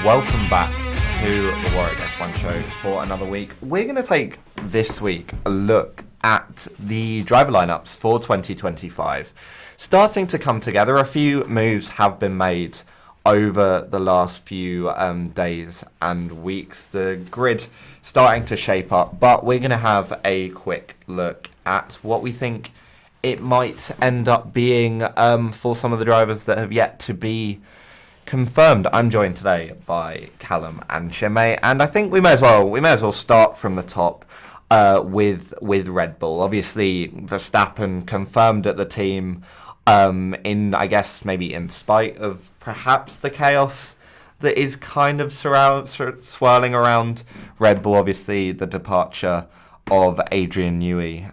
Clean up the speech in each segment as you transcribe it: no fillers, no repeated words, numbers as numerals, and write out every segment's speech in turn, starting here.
Welcome back to the Warwick F1 show for another week. We're going to take this week a look at the driver lineups for 2025. Starting to come together, a few moves have been made over the last few days and weeks. The grid starting to shape up, but we're going to have a quick look at what we think it might end up being for some of the drivers that have yet to be confirmed. I'm joined today by Callum and Chinmay, and I think we may as well start from the top with Red Bull. Obviously, Verstappen confirmed at the team in, I guess, maybe in spite of perhaps the chaos that is kind of swirling around Red Bull. Obviously, the departure of Adrian Newey,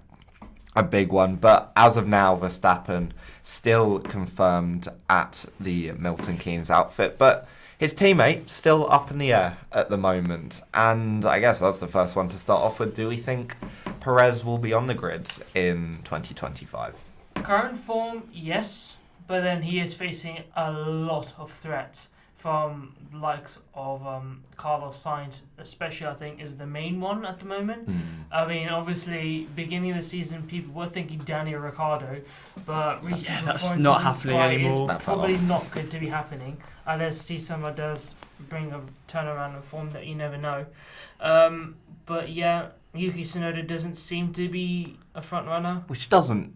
a big one, but as of now, Verstappen still confirmed at the Milton Keynes outfit, but his teammate still up in the air at the moment. And I guess that's the first one to start off with. Do we think Perez will be on the grid in 2025? Current form, yes, but then he is facing a lot of threats from the likes of Carlos Sainz, especially, I think, is the main one at the moment. I mean, obviously, beginning of the season, people were thinking Daniel Ricciardo, but recent that's not happening anymore. It's probably not going to be happening unless Sisama does bring a turnaround in form that you never know. But yeah, Yuki Tsunoda doesn't seem to be a front runner. Which doesn't...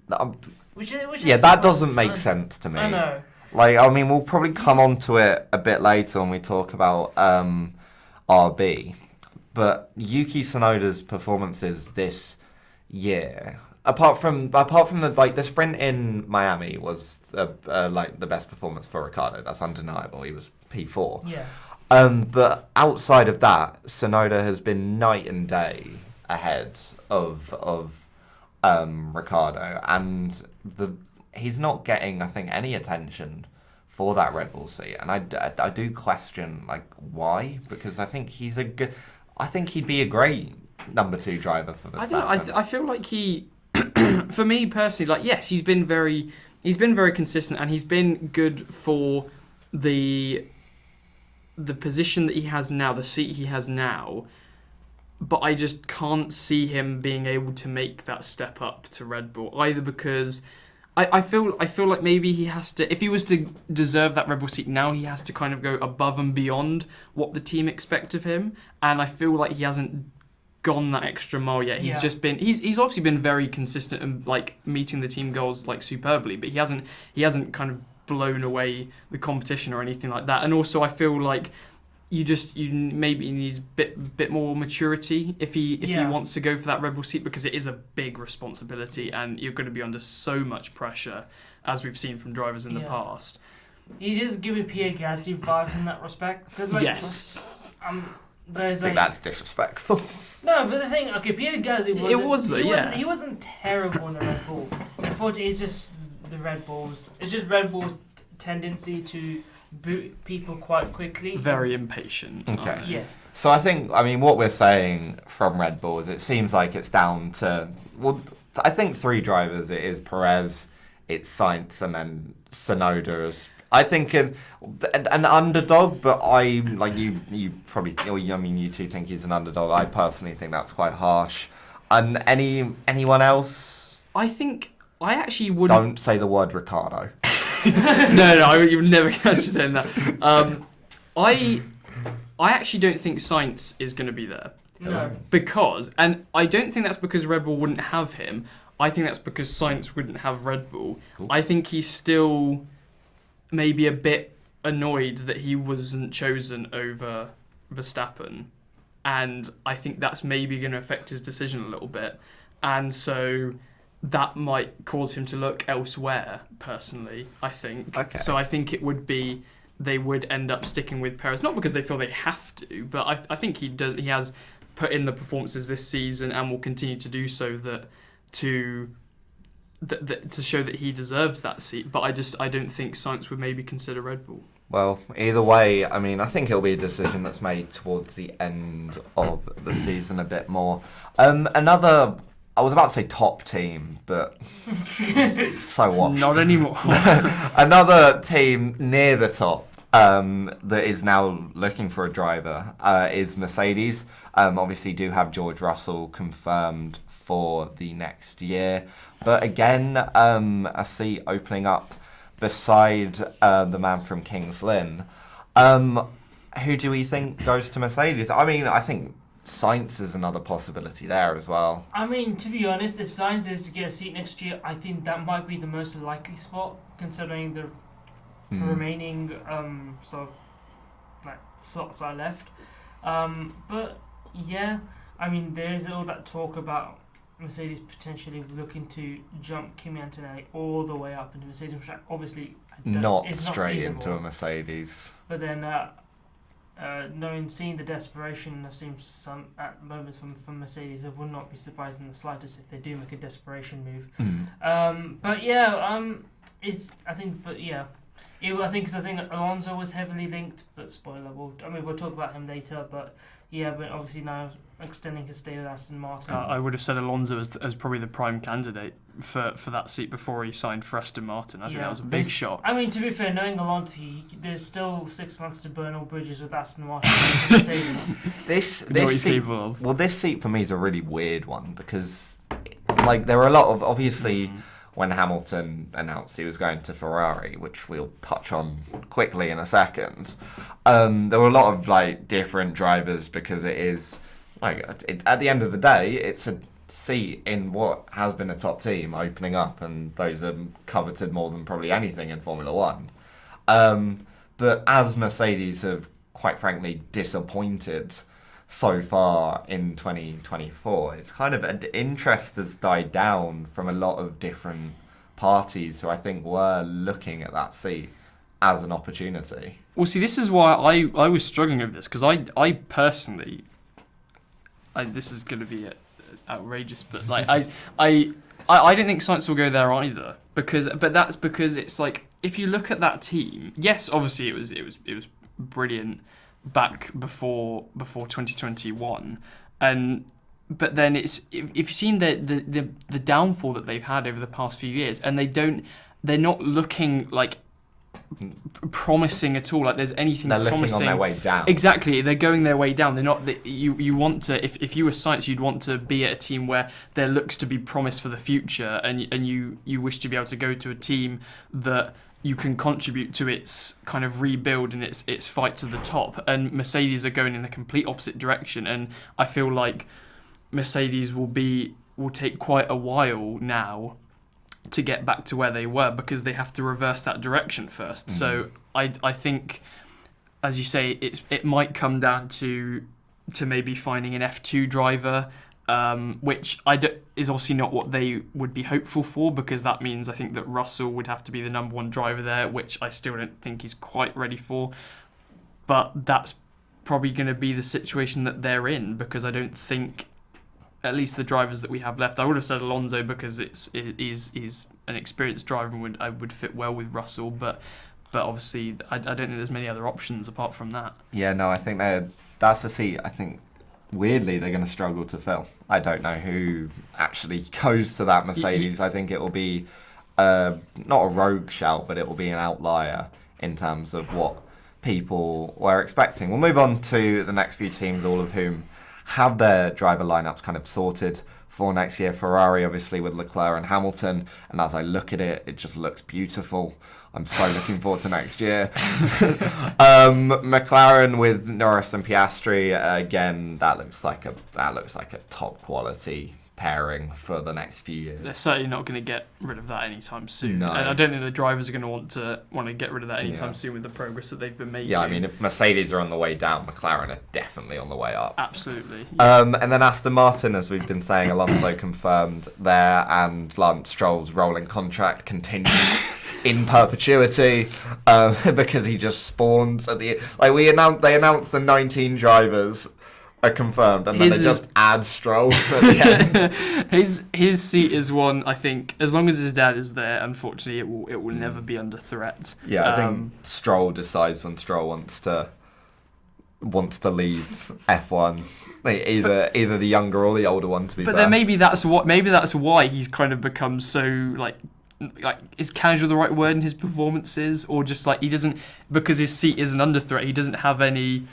Which that doesn't make sense to me. I know. Like, I mean, we'll probably come on to it a bit later when we talk about RB. But Yuki Tsunoda's performances this year, apart from the sprint in Miami was the best performance for Ricciardo. That's undeniable. He was P4. Yeah. But outside of that, Tsunoda has been night and day ahead of Ricciardo, and he's not getting, I think, any attention for that Red Bull seat, and I do question why, because I think I think he'd be a great number 2 driver for Verstappen. I feel like he, for me personally, yes, he's been very consistent, and he's been good for the position that he has now, the seat he has now. But I just can't see him being able to make that step up to Red Bull, either because I feel like maybe he has to, if he was to deserve that Red Bull seat now, he has to kind of go above and beyond what the team expect of him, and I feel like he hasn't gone that extra mile yet. He's just been he's obviously been very consistent and meeting the team goals superbly, but he hasn't kind of blown away the competition or anything like that. And also I feel like you maybe needs a bit more maturity if he wants to go for that Red Bull seat, because it is a big responsibility and you're going to be under so much pressure, as we've seen from drivers in the past. He does give me Pierre Gasly vibes in that respect. Yes. I think that's disrespectful. No, but the thing, Pierre Gasly he wasn't terrible in the Red Bull. Unfortunately, it's just Red Bull's tendency to boot people quite quickly. Very impatient. Okay. Yeah. So I think, what we're saying from Red Bull is it seems like it's down to, I think 3 drivers. It is Perez, it's Sainz, and then Tsunoda. I think an underdog, but you probably, you two think he's an underdog. I personally think that's quite harsh. And anyone else? I actually wouldn't. Don't say the word Ricciardo. No, you would never catch me saying that. I actually don't think Sainz is going to be there. No. Because, and I don't think that's because Red Bull wouldn't have him. I think that's because Sainz wouldn't have Red Bull. Cool. I think he's still maybe a bit annoyed that he wasn't chosen over Verstappen. And I think that's maybe going to affect his decision a little bit. And so that might cause him to look elsewhere, personally, I think. Okay. So I think they would end up sticking with Perez, not because they feel they have to, but I think he has put in the performances this season and will continue to do so to show that he deserves that seat. But I don't think Sainz would maybe consider Red Bull. Well, either way, I think it'll be a decision that's made towards the end of the season a bit more. Another, I was about to say top team, but so what? Not anymore. Another team near the top that is now looking for a driver is Mercedes. Obviously, do have George Russell confirmed for the next year, but again, a seat opening up beside the man from Kings Lynn. Who do we think goes to Mercedes? I mean, I think Sainz is another possibility there as well. I mean, to be honest, if Sainz is to get a seat next year, I think that might be the most likely spot, considering the remaining sort of like slots are left. But yeah, I mean, there is all that talk about Mercedes potentially looking to jump Kimi Antonelli all the way up into Mercedes, which obviously Not it's not straight feasible. into a Mercedes. But then, seeing the desperation I've seen some at moments from Mercedes, I would not be surprised in the slightest if they do make a desperation move. But yeah, I think Alonso was heavily linked, but spoiler, we'll talk about him later. But yeah, but obviously now extending his stay with Aston Martin. I would have said Alonso as probably the prime candidate for that seat before he signed for Aston Martin. I think that was a big shot. I mean, to be fair, knowing Alonso, there's still 6 months to burn all bridges with Aston Martin and Mercedes. This seat, well, this seat for me is a really weird one because, like, there are a lot of obviously. When Hamilton announced he was going to Ferrari, which we'll touch on quickly in a second, there were a lot of like different drivers because it is like at the end of the day, it's a seat in what has been a top team opening up, and those are coveted more than probably anything in Formula One. But as Mercedes have quite frankly disappointed so far in 2024, it's kind of interest has died down from a lot of different parties who I think were looking at that seat as an opportunity. Well, see, this is why I was struggling with this, because I personally, this is going to be outrageous, but like I don't think Sainz will go there either, but that's because it's like, if you look at that team, yes, obviously it was brilliant back before 2021, but then it's if you've seen the downfall that they've had over the past few years, and they're not looking like promising at all, like there's anything they're promising. Looking on their way down. Exactly, they're going their way down. They're not. You want to, if you were Sainz, you'd want to be at a team where there looks to be promise for the future, and you wish to be able to go to a team that you can contribute to its kind of rebuild and its fight to the top. And Mercedes are going in the complete opposite direction, and I feel like Mercedes will take quite a while now to get back to where they were, because they have to reverse that direction first. So I think, as you say, it might come down to maybe finding an F2 driver, which is obviously not what they would be hopeful for, because that means I think that Russell would have to be the number one driver there, which I still don't think he's quite ready for. But that's probably going to be the situation that they're in, because I don't think, at least the drivers that we have left, I would have said Alonso because he's an experienced driver and would fit well with Russell, but obviously I don't think there's many other options apart from that. Yeah, no, I think that's the seat I think weirdly they're going to struggle to fill. I don't know who actually goes to that Mercedes. I think it will be not a rogue shout, but it will be an outlier in terms of what people were expecting. We'll move on to the next few teams, all of whom have their driver lineups kind of sorted for next year. Ferrari, obviously, with Leclerc and Hamilton, and as I look at it, it just looks beautiful. I'm so looking forward to next year. McLaren with Norris and Piastri, again, that looks like a top quality pairing for the next few years. They're certainly not going to get rid of that anytime soon. No. And I don't think the drivers are going to want to get rid of that anytime soon with the progress that they've been making. Yeah, I mean, if Mercedes are on the way down, McLaren are definitely on the way up. Absolutely. And then Aston Martin, as we've been saying, Alonso confirmed there, and Lance Stroll's rolling contract continues in perpetuity, because he just spawns at the they announced the 19 drivers are confirmed, and then they just add Stroll at the end. His seat is one, I think, as long as his dad is there, unfortunately it will never be under threat. Yeah, I think Stroll decides when Stroll wants to leave F1. Either the younger or the older one, to be fair. But then maybe that's why he's kind of become so like like, is casual the right word in his performances, or just like he doesn't, because his seat isn't under threat, he doesn't have any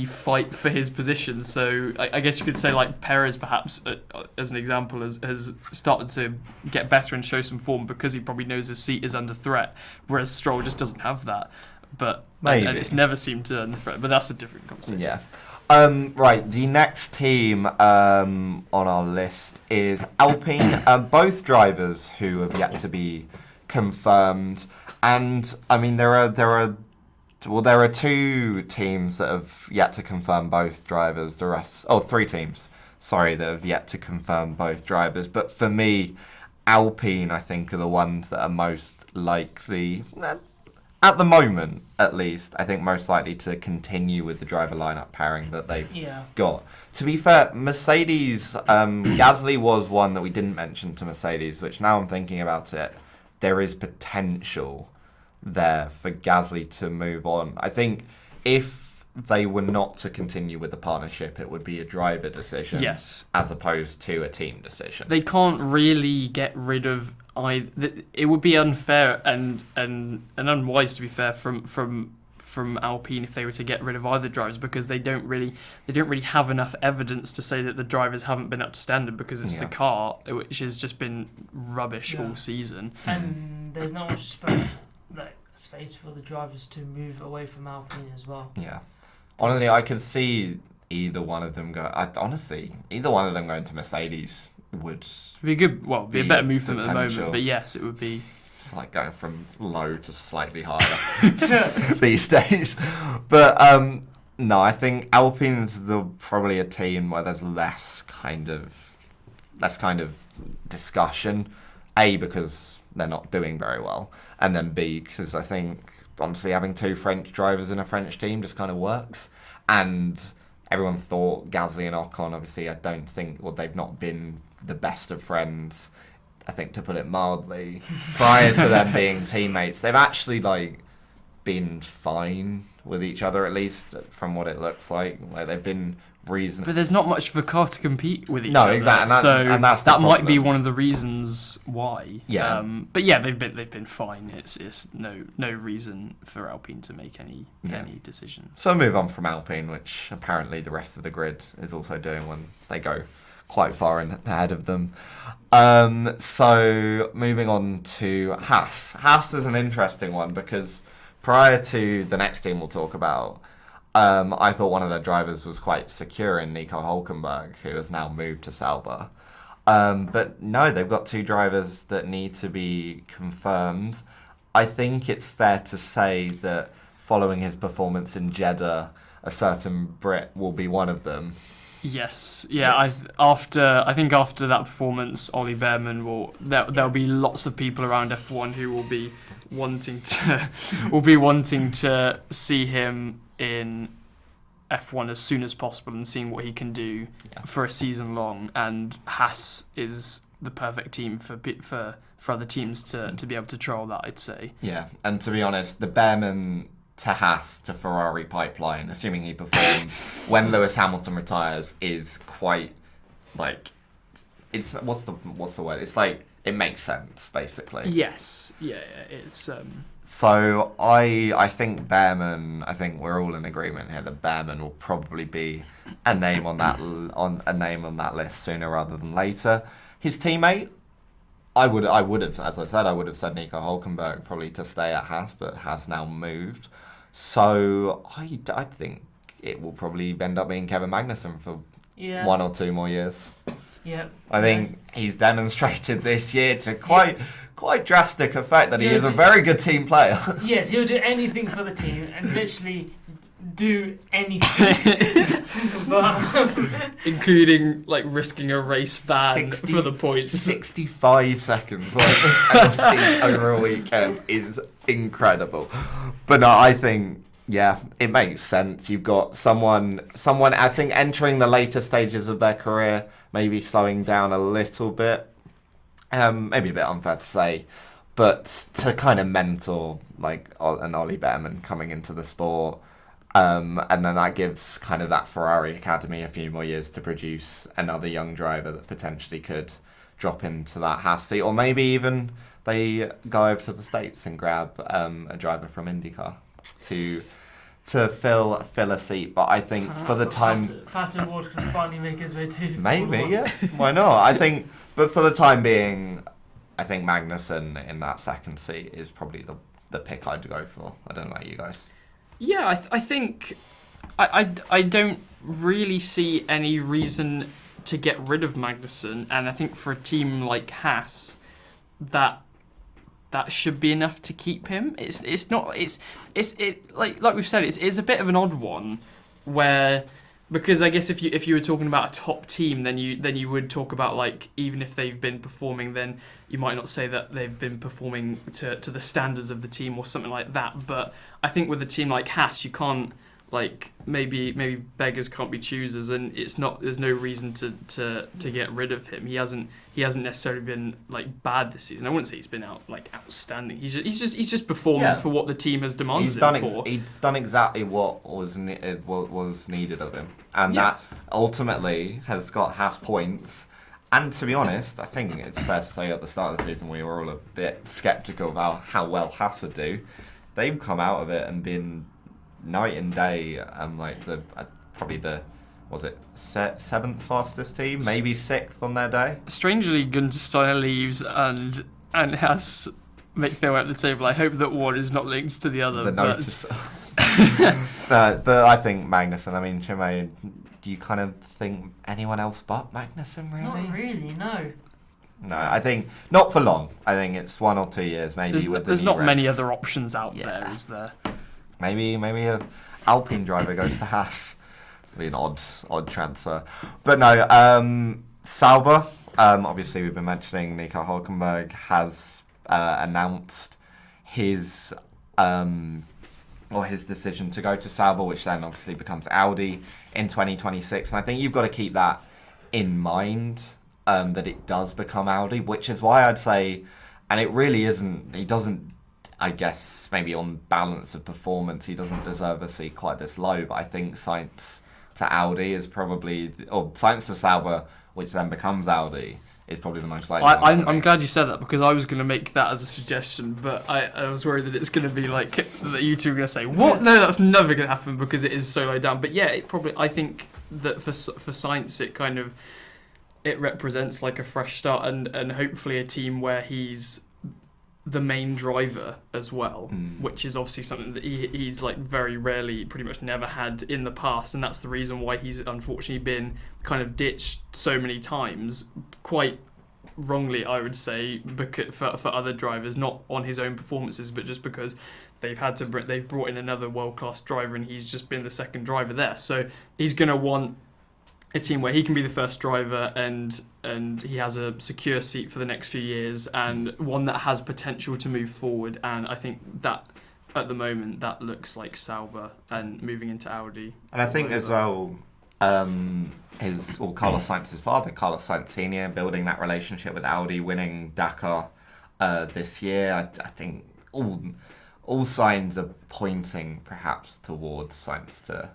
fight for his position. So I guess you could say like Perez perhaps as an example has started to get better and show some form because he probably knows his seat is under threat, whereas Stroll just doesn't have that. But and it's never seemed to under threat. But that's a different conversation. Yeah. Right, the next team on our list is Alpine. Both drivers who have yet to be confirmed, and I mean there are two teams that have yet to confirm both drivers. Three teams, sorry, that have yet to confirm both drivers. But for me, Alpine, I think, are the ones that are most likely, at the moment at least, I think most likely to continue with the driver lineup pairing that they've got. To be fair, Mercedes, Gasly was one that we didn't mention to Mercedes, which now I'm thinking about it, there is potential there for Gasly to move on. I think if they were not to continue with the partnership, it would be a driver decision, yes, as opposed to a team decision. They can't really get rid of either. It would be unfair and unwise, to be fair, from Alpine if they were to get rid of either drivers, because they don't really have enough evidence to say that the drivers haven't been up to standard, because it's the car which has just been rubbish all season. And there's not much space for the drivers to move away from Alpine as well. Yeah. Honestly, I could see either one of them either one of them going to Mercedes would be good. Well, be a better move for them at the moment. But yes, it would be. It's like going from low to slightly higher these days. But no, I think Alpine's probably a team where there's less kind of discussion. A, because they're not doing very well, and then B, because I think honestly having two French drivers in a French team just kind of works. And everyone thought Gasly and Ocon, obviously, I don't think, they've not been the best of friends, I think, to put it mildly, prior to them being teammates. They've actually been fine with each other, at least from what it looks like. Like, they've been reasonable. But there's not much for a car to compete with each other. No, exactly. And that's that might be one of the reasons why. Yeah. But yeah, they've been fine. It's no reason for Alpine to make any decisions. So move on from Alpine, which apparently the rest of the grid is also doing when they go quite far ahead of them. So moving on to Haas. Haas is an interesting one because prior to the next team we'll talk about, I thought one of their drivers was quite secure in Nico Hülkenberg, who has now moved to Sauber. But no, they've got two drivers that need to be confirmed. I think it's fair to say that following his performance in Jeddah, a certain Brit will be one of them. Yes, yeah. I think after that performance, Ollie Behrman there'll be lots of people around F1 who will be wanting to see him in F1 as soon as possible and seeing what he can do for a season long. And Haas is the perfect team for other teams to be able to trial that, I'd say. Yeah, and to be honest, the Behrman to Haas to Ferrari pipeline, assuming he performs when Lewis Hamilton retires, is quite it's what's the word? It's like it makes sense basically. Yes, yeah, it's. So I think Behrman. I think we're all in agreement here that Behrman will probably be a name on that list sooner rather than later. His teammate, I would have, as I said, I would have said Nico Hülkenberg probably to stay at Haas, but has now moved. So I think it will probably end up being Kevin Magnussen for 1 or 2 more years. Yeah. I think he's demonstrated this year to quite drastic effect that he is a very good team player. Yes, he'll do anything for the team and literally do anything. Including risking a race ban for the points. 65 seconds worth of penalties over a weekend is incredible. But no, I think it makes sense. You've got someone I think entering the later stages of their career, maybe slowing down a little bit. Maybe a bit unfair to say, but to kind of mentor an Ollie Behrman coming into the sport. And then that gives kind of that Ferrari Academy a few more years to produce another young driver that potentially could drop into that Haas seat, or maybe even they go over to the States and grab a driver from IndyCar to fill a seat. But I think for the time, Pat Ward can finally make his way to maybe, yeah, why not? But for the time being, I think Magnussen in that second seat is probably the pick I'd go for. I don't know about you guys. Yeah, I think I don't really see any reason to get rid of Magnussen, and I think for a team like Haas, that should be enough to keep him. It's not like we've said, it's a bit of an odd one where, because I guess if you were talking about a top team, then you would talk about, like, even if they've been performing, then you might not say that they've been performing to the standards of the team or something like that. But I think with a team like Haas, you can't, like, maybe beggars can't be choosers, and there's no reason to get rid of him. He hasn't necessarily been, like, bad this season. I wouldn't say he's been outstanding. He's just performed for what the team has demanded for. He's done exactly what was needed of him, and that ultimately has got Haas points. And to be honest, I think it's fair to say at the start of the season we were all a bit sceptical about how well Haas would do. They've come out of it and been night and day, like probably the seventh fastest team, maybe sixth on their day. Strangely, Gunther Steiner leaves and Haas make their way up the table. I hope that one is not linked to the other. But I think Magnussen. I mean, Chinmay, do you kind of think anyone else but Magnussen, really? Not really, no. No, I think not for long. I think it's 1 or 2 years, maybe. There's not many other options out there, is there? Maybe a Alpine driver goes to Haas. Be an odd transfer. But no, Sauber. Obviously, we've been mentioning Nico Hülkenberg has announced his decision to go to Sauber, which then obviously becomes Audi in 2026. And I think you've got to keep that in mind, that it does become Audi, which is why I'd say, and it really isn't. He doesn't. I guess maybe on balance of performance, he doesn't deserve a seat quite this low. But I think Sainz to Audi is probably, or Sainz to Sauber, which then becomes Audi, is probably the most likely. I'm glad you said that, because I was going to make that as a suggestion, but I was worried that it's going to be like that you two are going to say, what? No, that's never going to happen because it is so low down. But yeah, I think that for Sainz, it represents like a fresh start and hopefully a team where he's the main driver as well, which is obviously something that he's like very rarely, pretty much never had in the past, and that's the reason why he's unfortunately been kind of ditched so many times, quite wrongly, I would say, because for other drivers, not on his own performances, but just because they've brought in another world-class driver and he's just been the second driver there. So he's going to want a team where he can be the first driver and he has a secure seat for the next few years and one that has potential to move forward. And I think that at the moment that looks like Sauber and moving into Audi. And I think as well, Carlos Sainz's father, Carlos Sainz Sr., building that relationship with Audi, winning Dakar this year. I think all signs are pointing perhaps towards Sainz to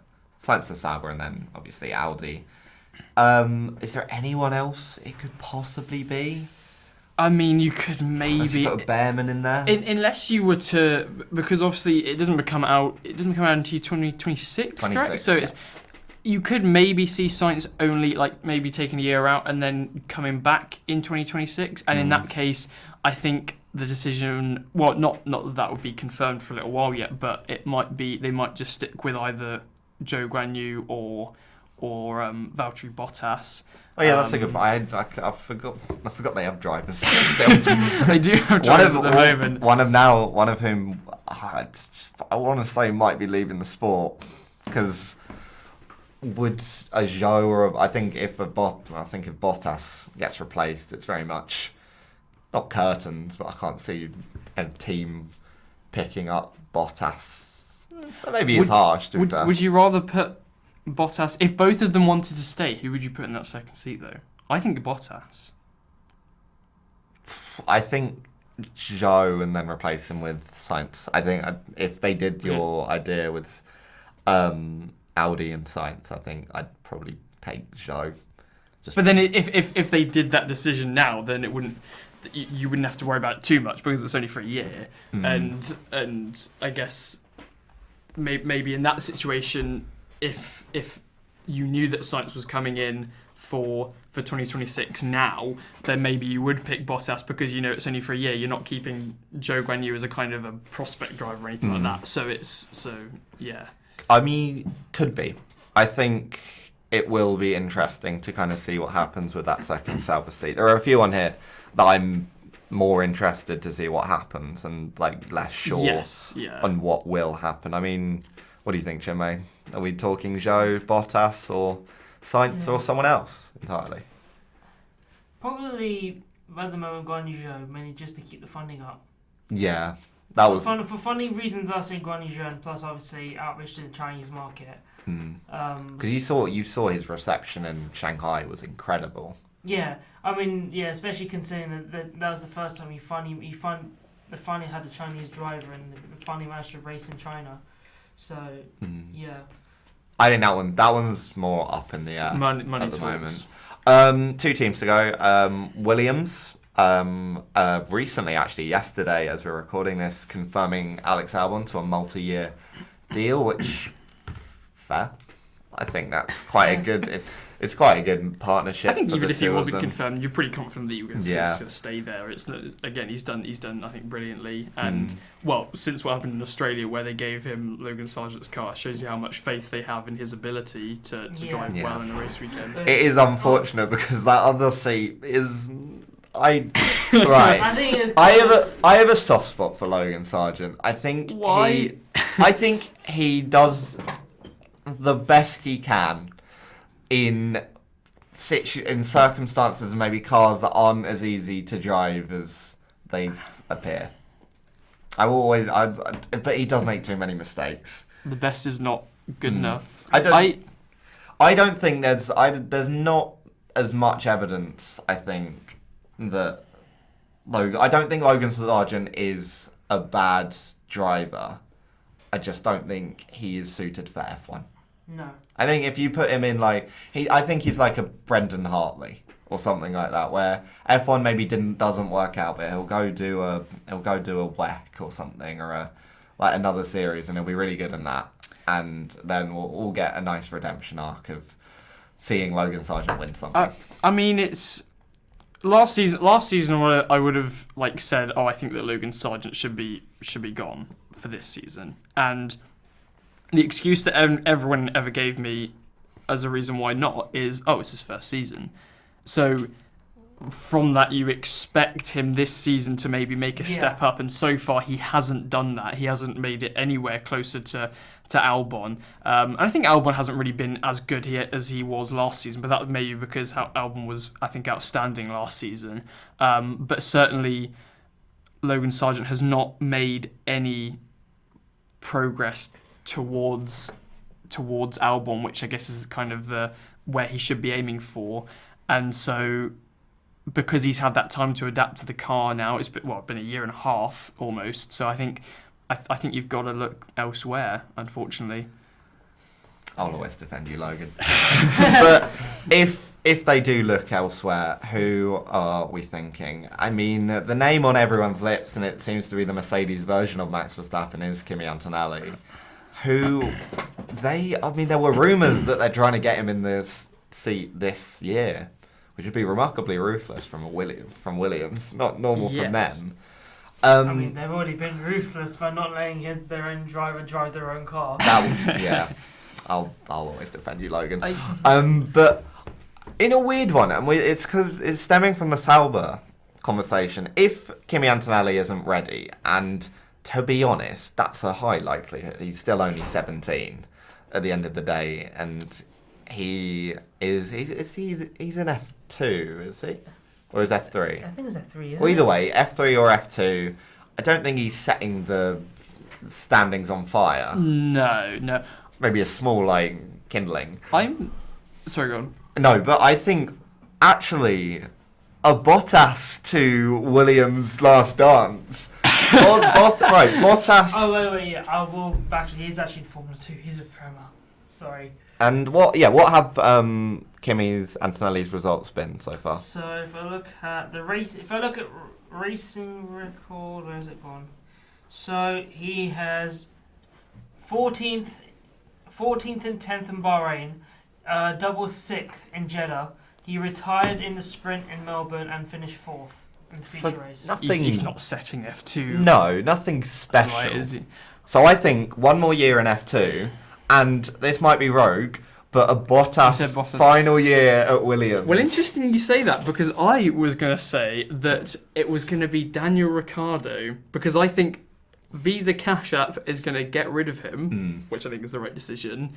Sauber and then obviously Audi. Is there anyone else it could possibly be? I mean, you could maybe put a Bearman in there, unless you were to, because obviously it doesn't come out until 2026, correct? So you could maybe see Sainz only like maybe taking a year out and then coming back in 2026, and in that case, I think the decision, well, not that would be confirmed for a little while yet, but it might be they might just stick with either Joe Guan Yu or Valtteri Bottas. Oh yeah, that's a good. I forgot they have drivers. They do have drivers at the moment. One of whom I want to say might be leaving the sport, because would a Zhou or I think if Bottas gets replaced, it's very much not curtains, but I can't see a team picking up Bottas. Maybe it's harsh. Would you rather put Bottas, if both of them wanted to stay, who would you put in that second seat though? I think Bottas. I think Zhou and then replace him with Sainz. I think if they did your idea with Audi and Sainz, I think I'd probably take Zhou. But then if they did that decision now, then it wouldn't. You wouldn't have to worry about it too much because it's only for a year, and I guess maybe in that situation, if you knew that Sainz was coming in for 2026 now, then maybe you would pick Bottas because you know it's only for a year. You're not keeping Zhou Guanyu as a kind of a prospect driver or anything like that. So yeah. I mean, could be. I think it will be interesting to kind of see what happens with that second Sauber seat. There are a few on here that I'm more interested to see what happens and like less sure on what will happen. I mean, what do you think, Chinmay? Are we talking Zhou, Bottas, or Sainz, or someone else entirely? Probably at the moment Guanyu Zhou, mainly just to keep the funding up. Yeah, that was for funding reasons. I say Guanyu Zhou, and plus obviously outreach to the Chinese market. Because you saw his reception in Shanghai was incredible. Yeah, I mean, especially considering that was the first time he finally had a Chinese driver and finally managed to race in China. So yeah, I think that one's more up in the air money at the talks. moment. 2 teams to go. Williams recently, actually yesterday, as we're recording this, confirming Alex Albon to a multi-year deal, which fair. I think that's quite a good. It's quite a good partnership. I think for even the if he two of wasn't them. confirmed, you're pretty confident that you're going to stay there. It's not, again, he's done I think brilliantly. And well, since what happened in Australia, where they gave him Logan Sargent's car, shows you how much faith they have in his ability to drive well in a race weekend. It is unfortunate because that other seat is. Right. I think it's I have a soft spot for Logan Sargent. I think Why? I think he does the best he can in circumstances and maybe cars that aren't as easy to drive as they appear. But he does make too many mistakes. The best is not good enough. I don't think there's not as much evidence. I think that I don't think Logan Sargent is a bad driver. I just don't think he is suited for F1. No. I think if you put him in I think he's like a Brendan Hartley or something like that, where F1 maybe doesn't work out, but he'll go do a WEC or something, or another series, and he'll be really good in that, and then we'll get a nice redemption arc of seeing Logan Sargent win something. I mean, it's last season I would have said, I think that Logan Sargent should be gone for this season, and the excuse that everyone ever gave me as a reason why not is, it's his first season. So from that, you expect him this season to maybe make a step up, and so far he hasn't done that. He hasn't made it anywhere closer to Albon. And I think Albon hasn't really been as good here as he was last season, but that was maybe because Albon was, I think, outstanding last season. But certainly Logan Sargent has not made any progress towards Albon, which I guess is kind of where he should be aiming for. And so because he's had that time to adapt to the car now, it's been a year and a half almost. So I think you've got to look elsewhere, unfortunately. I'll always defend you, Logan. But if they do look elsewhere, who are we thinking? I mean, the name on everyone's lips, and it seems to be the Mercedes version of Max Verstappen, is Kimi Antonelli. There were rumours that they're trying to get him in this seat this year, which would be remarkably ruthless from Williams, not normal from them. I mean, they've already been ruthless by not letting their own driver drive their own car. I'll always defend you, Logan. But in a weird one, and it's because it's stemming from the Sauber conversation. If Kimi Antonelli isn't ready, and to be honest, that's a high likelihood. He's still only 17 at the end of the day, and he's in F2, is he? Or is F3? I think it's F3, isn't Well, either way, F3 or F2, I don't think he's setting the standings on fire. No. Maybe a small, kindling. Sorry, go on. No, but I think, actually, a Bottas to Williams' last dance. Bottas. Oh, wait, yeah. I will back to he's actually in Formula 2. He's a Prema. Sorry. And what have Kimi's Antonelli's results been so far? So if I look at racing record, where has it gone? So he has 14th and 10th in Bahrain, double 6th in Jeddah. He retired in the sprint in Melbourne and finished 4th in the feature race. He's not setting F2. No, nothing special. Right, is he? So I think one more year in F2, and this might be rogue, but a Bottas final year at Williams. Well, interesting you say that, because I was going to say that it was going to be Daniel Ricciardo, because I think Visa Cash App is going to get rid of him, which I think is the right decision.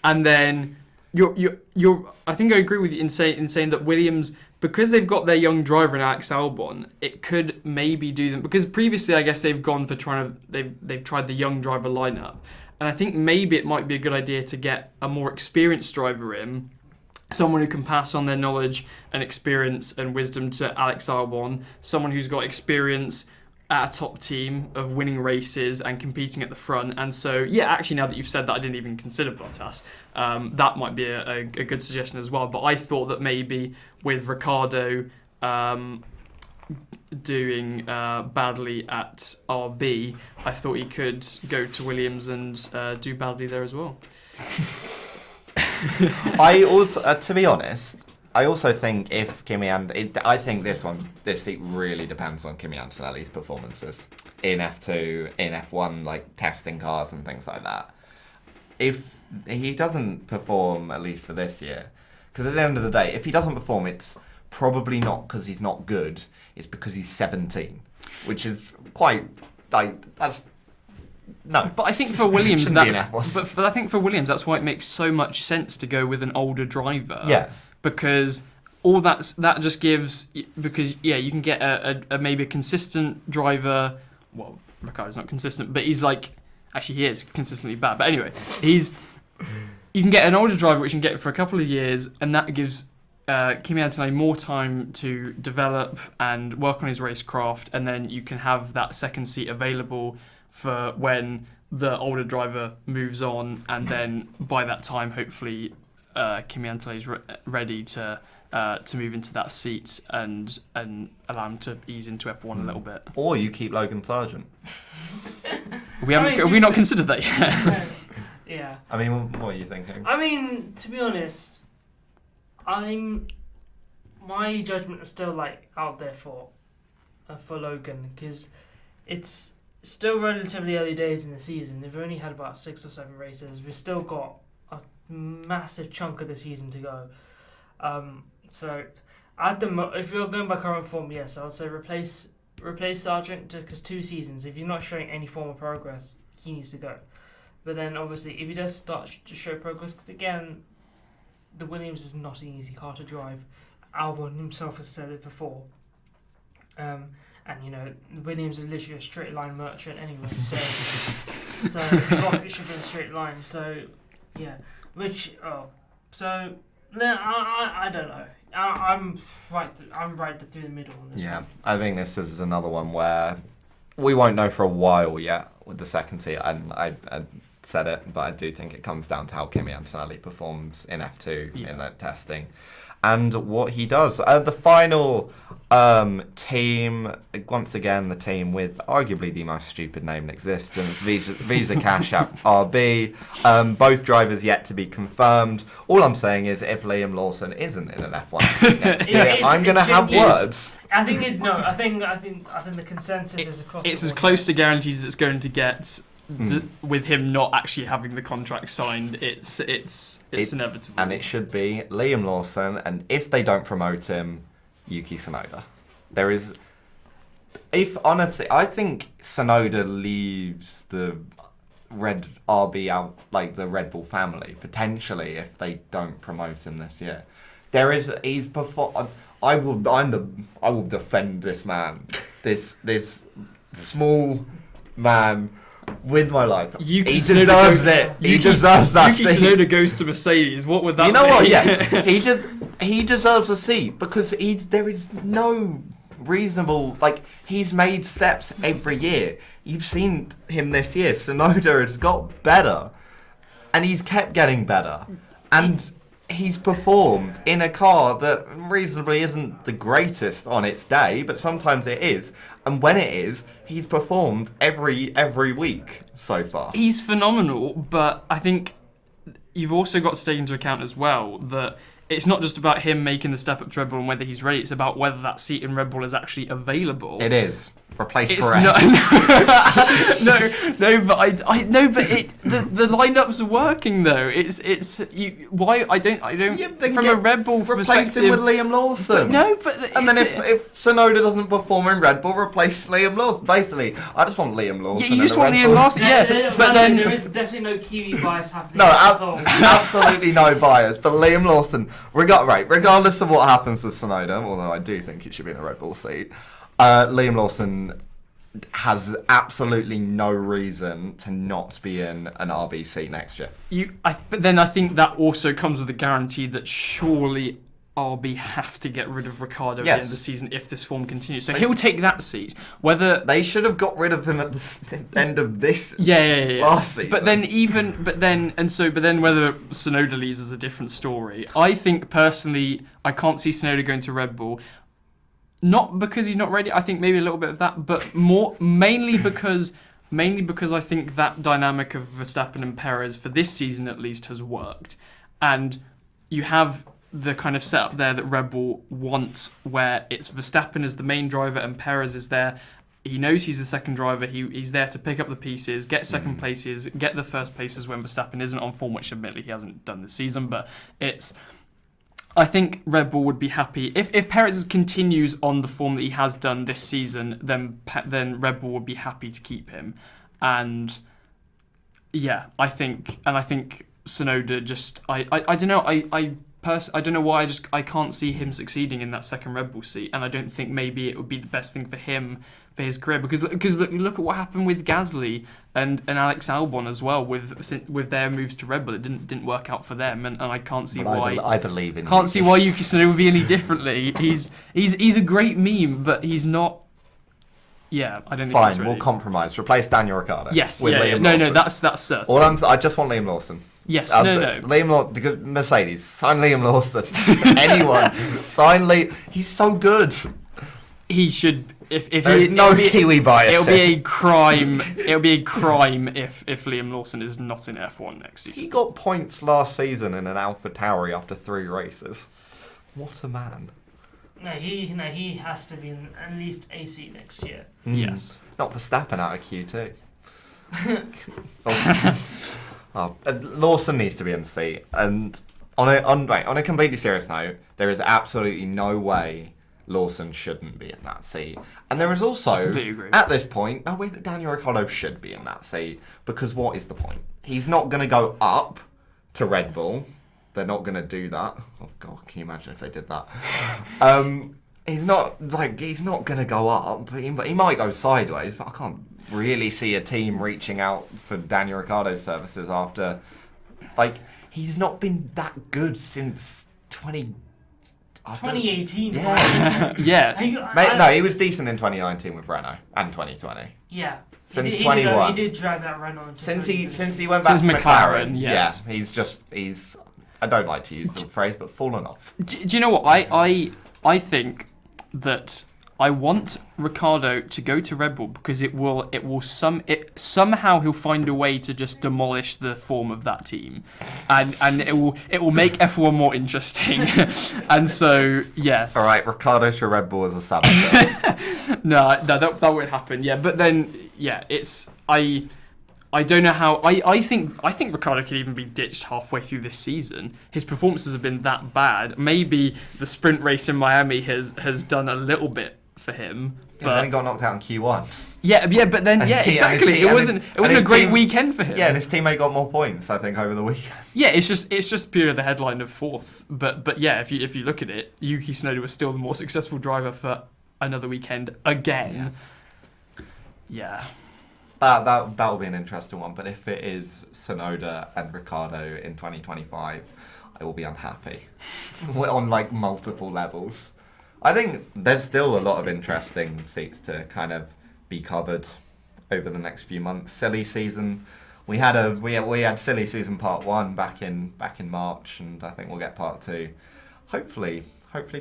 And then I think I agree with you in saying that Williams, because they've got their young driver in Alex Albon, it could maybe do them, because previously I guess they've gone for they've tried the young driver lineup, and I think maybe it might be a good idea to get a more experienced driver in, someone who can pass on their knowledge and experience and wisdom to Alex Albon, someone who's got experience at a top team of winning races and competing at the front. And so, yeah, actually, now that you've said that, I didn't even consider Bottas. That might be a good suggestion as well. But I thought that maybe with Ricciardo doing badly at RB, I thought he could go to Williams and do badly there as well. I also, to be honest, I also think if I think this seat really depends on Kimi Antonelli's performances in F2, in F1, like testing cars and things like that. If he doesn't perform, at least for this year, because at the end of the day, if he doesn't perform, it's probably not because he's not good, it's because he's 17, which is quite, that's, no. But I think for Williams, I think for Williams, that's why it makes so much sense to go with an older driver. Yeah. Because all that just gives, because you can get a maybe a consistent driver. Well, Ricciardo's not consistent, but he's he is consistently bad. But anyway, you can get an older driver which you can get for a couple of years, and that gives Kimi Antonelli more time to develop and work on his racecraft, and then you can have that second seat available for when the older driver moves on, and then by that time, hopefully, Kimi Antonelli's ready to move into that seat and allow him to ease into F1 a little bit. Or you keep Logan Sargent. Have we not considered that yet? Yeah. I mean, what are you thinking? I mean, to be honest, my judgment is still out there for Logan, because it's still relatively early days in the season. They've only had about 6 or 7 races. We've still got a massive chunk of the season to go. So if you're going by current form, yes, I would say replace Sargent, because 2 seasons. If you're not showing any form of progress, he needs to go. But then obviously, if he does start to show progress, because again, the Williams is not an easy car to drive. Albon himself has said it before. And Williams is literally a straight line merchant anyway. So Rocket should be in a straight line. So yeah, I don't know. I'm right through the middle on this one. I think this is another one where we won't know for a while yet with the second seat. And I said it, but I do think it comes down to how Kimi Antonelli performs in F2 in that testing. And what he does. The final team, once again, the team with arguably the most stupid name in existence, Visa Cash App RB. Both drivers yet to be confirmed. All I'm saying is, if Liam Lawson isn't in an F1 next year, I'm going to have words. I think the consensus is across. It's as close to guarantees as it's going to get. With him not actually having the contract signed, it's inevitable. And it should be Liam Lawson, and if they don't promote him, Yuki Tsunoda. I think Tsunoda leaves the Red RB out, like the Red Bull family, potentially, if they don't promote him this year. I will defend this man, this small man, with my life. He deserves it. He deserves that seat. Yuki Tsunoda goes to Mercedes. What would that be? You know what? Yeah, he deserves a seat, because there is no reasonable, he's made steps every year. You've seen him this year. Tsunoda has got better, and he's kept getting better. And he's performed in a car that reasonably isn't the greatest on its day, but sometimes it is. And when it is, he's performed every week so far. He's phenomenal, but I think you've also got to take into account as well that it's not just about him making the step up to Red Bull and whether he's ready. It's about whether that seat in Red Bull is actually available. It is. Replace It's Perez. The lineup's working though. Why I don't from a Red Bull Replace perspective. him with Liam Lawson. And then if Tsunoda doesn't perform in Red Bull, replace Liam Lawson. Basically, I just want Liam Lawson. Yeah, you just in a want Red Liam Bull. Lawson. Yeah, but then there is definitely no Kiwi bias happening. No, at all. absolutely no bias. But Liam Lawson, regardless of what happens with Tsunoda, although I do think it should be in a Red Bull seat, Liam Lawson has absolutely no reason to not be in an RBC next year. But then I think that also comes with a guarantee that surely RB have to get rid of Ricciardo at the end of the season if this form continues. So he'll take that seat. Whether they should have got rid of him at the end of this last season. But then whether Tsunoda leaves is a different story. I think personally I can't see Tsunoda going to Red Bull. Not because he's not ready. I think maybe a little bit of that, but mainly because I think that dynamic of Verstappen and Perez for this season at least has worked, and you have the kind of setup there that Red Bull wants, where it's Verstappen as the main driver and Perez is there. He knows he's the second driver. He's there to pick up the pieces, get second places, get the first places when Verstappen isn't on form, which admittedly he hasn't done this season, but it's. I think Red Bull would be happy if Perez continues on the form that he has done this season. Then Red Bull would be happy to keep him, and I think Tsunoda just I don't know I don't know why I can't see him succeeding in that second Red Bull seat, and I don't think maybe it would be the best thing for him for his career because look at what happened with Gasly and Alex Albon as well with their moves to Red Bull. It didn't work out for them, and I can't see why. I believe in. Can't see why Yuki Tsunoda would be any differently. He's a great meme, but he's not. Yeah, I don't think. Fine, he's ready. we'll compromise. Replace Daniel Ricciardo. Yes, with Liam no, Lawson. that's certain. I just want Liam Lawson. Yes, Liam Lawson, Mercedes, sign Liam Lawson. Anyone, sign Liam. He's so good. He should. If There's no Kiwi bias. It'll be a crime. It'll be a crime if Liam Lawson is not in F1 next season. He got points last season in an AlphaTauri after 3 races. What a man. No, he has to be in at least AC next year. Yes. Not Verstappen out of Q2. Lawson needs to be in the seat. And on a completely serious note, there is absolutely no way Lawson shouldn't be in that seat. And there is also, at this point, no way that Daniel Ricciardo should be in that seat, because what is the point? He's not going to go up to Red Bull. They're not going to do that. Oh God, can you imagine if they did that? He's not going to go up, but he might go sideways. But I can't really see a team reaching out for Daniel Ricciardo's services after, he's not been that good since 2018. Yeah. Yeah. No, he was decent in 2019 with Renault and 2020. Yeah. Since 21. He did drag that Renault into Since he went back to McLaren, yes. Yeah, he's I don't like to use the phrase, but fallen off. Do you know what? I think that I want Ricciardo to go to Red Bull because somehow he'll find a way to just demolish the form of that team, and it will make F1 more interesting. And so yes. All right, Ricciardo to Red Bull as a saboteur. No, that won't happen. Yeah, but then it's I don't know how. I think Ricciardo could even be ditched halfway through this season. His performances have been that bad. Maybe the sprint race in Miami has done a little bit for him. But then he got knocked out in Q1. Yeah, but then exactly. It wasn't a great weekend for him. Yeah, and his teammate got more points, I think, over the weekend. Yeah, it's just pure the headline of 4th. But yeah, if you look at it, Yuki Tsunoda was still the more successful driver for another weekend again. Yeah. That will be an interesting one, but if it is Tsunoda and Ricciardo in 2025, I will be unhappy on multiple levels. I think there's still a lot of interesting seats to kind of be covered over the next few months. Silly season, we had silly season part 1 back in March, and I think we'll get part 2 hopefully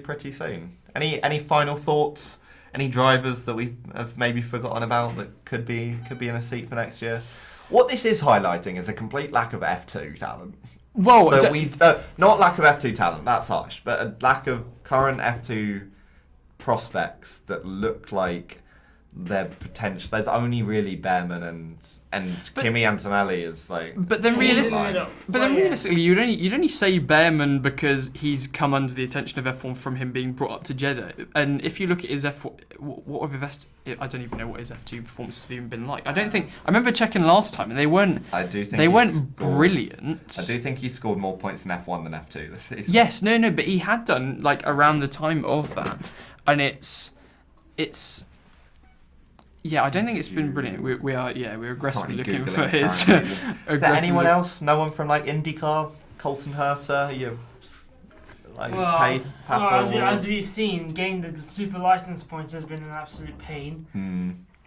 pretty soon. Any final thoughts? Any drivers that we have maybe forgotten about that could be in a seat for next year? What this is highlighting is a complete lack of F2 talent. Well, Not lack of F2 talent, that's harsh, but a lack of current F2 prospects that look like their potential. There's only really Behrman and Kimi Antonelli is like. But then realistically, you'd only say Behrman because he's come under the attention of F1 from him being brought up to Jeddah. And if you look at his F1, I don't even know what his F2 performances have even been like. I remember checking last time, and they weren't. I do think they weren't brilliant. I do think he scored more points in F1 than F2 this season. Yes, no, but he had done like around the time of that, and it's. Yeah, I don't think it's been brilliant. We're aggressively looking for his. Is there anyone else? No one from like IndyCar, Colton Herta, as we've seen, getting the super license points has been an absolute pain,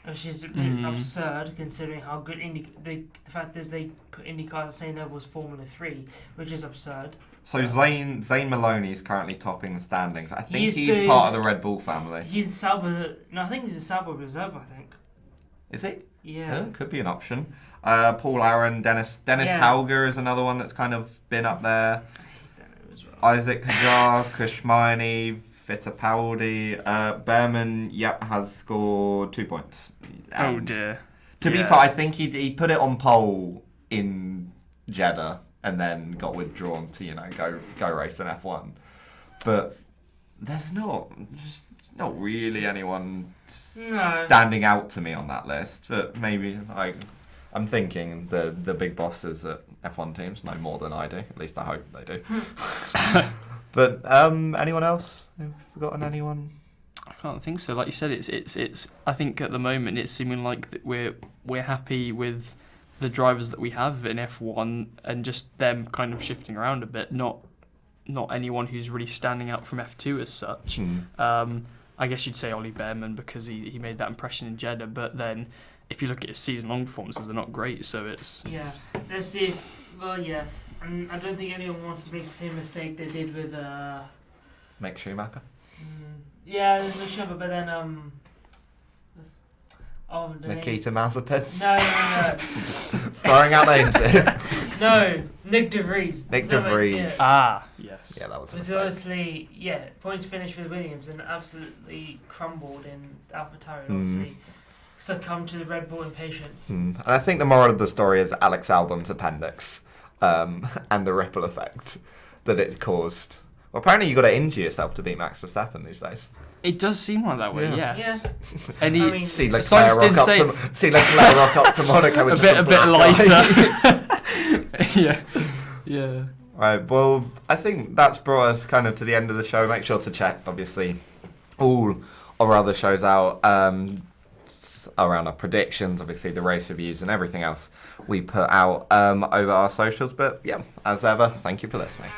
which is a bit absurd considering how good the fact is they put IndyCar at the same level as Formula 3, which is absurd. So Zane Maloney is currently topping the standings. I think he's part of the Red Bull family. He's Sauber. No, I think he's a Sauber reserve. I think. Is he? Yeah. Could be an option. Paul Aaron, Dennis Hauger is another one that's kind of been up there. Isaac Hajar, Kashmani, Fittipaldi, Behrman. Has scored 2 points. Oh dear. To be fair, I think he put it on pole in Jeddah and then got withdrawn to go race in F1. But there's not really anyone standing out to me on that list. But maybe I'm thinking the big bosses at F1 teams know more than I do. At least I hope they do. But anyone else? Have we forgotten anyone? I can't think so. Like you said, it's. I think at the moment it's seeming like that we're happy with the drivers that we have in F1 and just them kind of shifting around a bit. Not anyone who's really standing out from F2 as such. I guess you'd say Ollie Behrman because he made that impression in Jeddah, but then if you look at his season-long performances, they're not great, so it's... Yeah, let's see. Well, yeah, and I don't think anyone wants to make the same mistake they did with... Mick Schumacher? Yeah, there's no Schumacher, but then... Nikita Mazepin? No. Throwing out names here. No, Nick De Vries. Nick De Vries. Yes. Yeah, that was a mistake. Obviously, points finished with Williams and absolutely crumbled in AlphaTauri, obviously. Succumbed to the Red Bull impatience. And I think the moral of the story is Alex Albon's appendix and the ripple effect that it caused. Well, apparently you got to injure yourself to beat Max Verstappen these days. It does seem like that way, yes. Yeah. And see Leclerc rock up to Monaco with a bit lighter. Yeah. Right, well, I think that's brought us kind of to the end of the show. Make sure to check, obviously, all of our other shows out around our predictions, obviously the race reviews and everything else we put out over our socials. But yeah, as ever, thank you for listening.